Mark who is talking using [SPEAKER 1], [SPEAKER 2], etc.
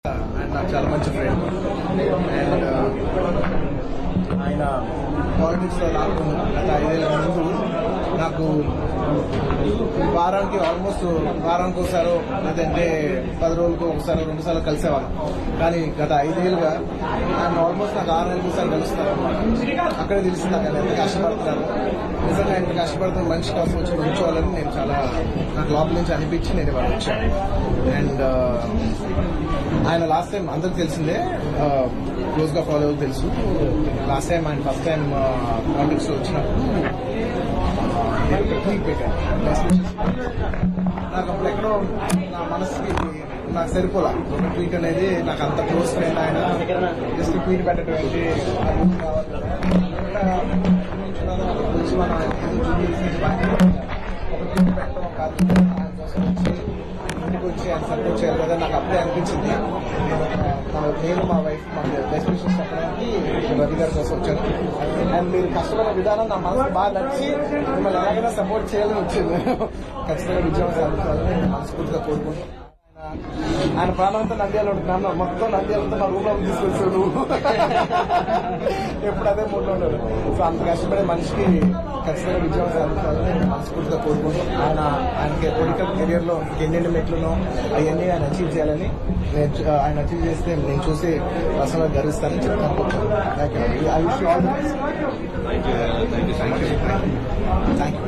[SPEAKER 1] And నాకు చాలా మంచి ఫ్రెండ్ అండ్ ఆయన పాలిటిక్స్లో నాకు గత 5 ఏళ్ల ముందు నాకు వారానికి ఒకసారో లేదంటే 10 రోజులకు ఒకసారి 2 సార్లు కలిసేవాళ్ళం. కానీ గత 5 ఏళ్ళుగా ఆయన ఆల్మోస్ట్ నాకు 6 నెలలకు ఒకసారి కలుస్తాను. అక్కడే తెలిసింది నాకు ఆయన ఎంత కష్టపడతాను. నిజంగా ఆయన కష్టపడుతున్న మనిషి కోసం వచ్చి కూర్చోవాలని నేను నాకు లోపల నుంచి అనిపించి నేను ఇవాళ వచ్చాను. అండ్ ఆయన లాస్ట్ టైం అందరికి తెలిసిందే, క్లోజ్ గా ఫాలో తెలుసు. లాస్ట్ టైం ఆయన ఫస్ట్ టైం పాలిటిక్స్ లో వచ్చినప్పుడు ట్వీట్ పెట్టాను. నాకు అప్పుడు ఎక్కడో నా మనసుకి నాకు సరిపోలా ఒక ట్వీట్ అనేది. నాకు అంత క్లోజ్ ఫ్రెండ్ ఆయన జస్ట్ ట్వీట్ పెట్టడం ఏంటి ఇంటికి వచ్చి ఆయన సపోర్ట్ చేయాలి కదా నాకు అప్పుడే అనిపించింది. నేను మా వైఫ్ మా బెస్ట్ విషెస్ చెప్పడానికి రవి గారి కోసం వచ్చాను. అండ్ మీరు కష్టమైన విధానం నా మనసు బాగా నచ్చి మిమ్మల్ని ఎలాగైనా సపోర్ట్ చేయాలని వచ్చింది. ఖచ్చితంగా విజయం సాధించాలని నేను మనస్ఫూర్తిగా కోరుకుంటున్నాను. ఆయన ప్రాణంతో నంద్యాల ఉంటున్నాను. మొత్తం నంద్యాలంతా మా రూమ్ లో తీసుకొచ్చాడు. ఎప్పుడు అదే మూడ్లో ఉన్నాడు. సో అంత కష్టపడే మనిషికి ఖచ్చితంగా విజయం సాధించాలని నేను మనస్ఫూర్తిగా కోరుకుంటున్నాను. ఆయనకి పొలిటికల్ కెరియర్ లో ఎన్నెన్ని మెట్లునో అవన్నీ ఆయన అచీవ్ చేయాలని ఆయన అచీవ్ చేస్తే నేను చూసి పర్సనల్గా గర్విస్తానని చెప్తాను. I wish you all the best. Thank you.